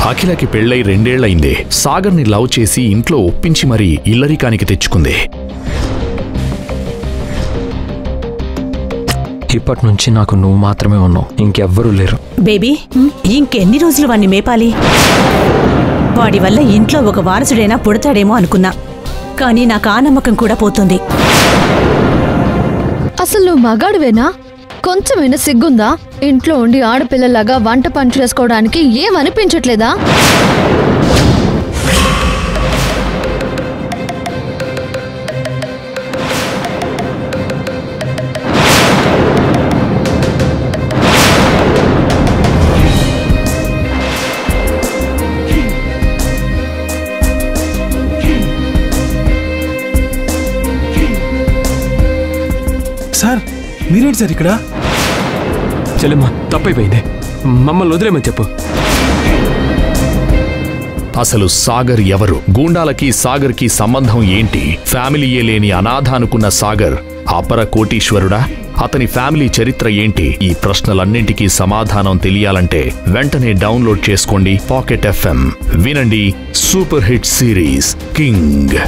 అఖిలకి పెళ్ళై 2 ఏళ్లయిందే. సాగర్ని లవ్ చేసి ఇంట్లో ఒప్పించి మరీ ఇల్లరికానికి తెచ్చుకుంది. ఇప్పటి నుంచి నాకు నువ్వు మాత్రమే ఉన్నావు, ఇంకెవ్వరూ లేరు. బేబీ, ఇంకెన్ని రోజులు వాణ్ణి మేపాలి? వాడి వల్ల ఇంట్లో ఒక వారసుడైనా పుడతాడేమో అనుకున్నా, కానీ నాకు ఆ నమ్మకం కూడా పోతుంది. అసలు నువ్వు మగాడివేనా? కొంచెమైనా సిగ్గుందా? ఇంట్లో ఉండి ఆడపిల్లలాగా వంట పని చేసుకోవడానికి ఏమనిపించట్లేదా? సార్, మీరేంటి సార్ ఇక్కడ? చెల్లెమ్మ, తప్పైపోయింది, మమ్మల్ని వదిలేమని చెప్పు. అసలు సాగర్ ఎవరు? గూండాలకి సాగర్కి సంబంధం ఏంటి? ఫ్యామిలీయే లేని అనాథ అనుకున్న సాగర్ అపర కోటీశ్వరుడా? అతని ఫ్యామిలీ చరిత్ర ఏంటి? ఈ ప్రశ్నలన్నింటికీ సమాధానం తెలియాలంటే వెంటనే డౌన్లోడ్ చేసుకోండి పాకెట్ FM. వినండి సూపర్ హిట్ సిరీస్ కింగ్.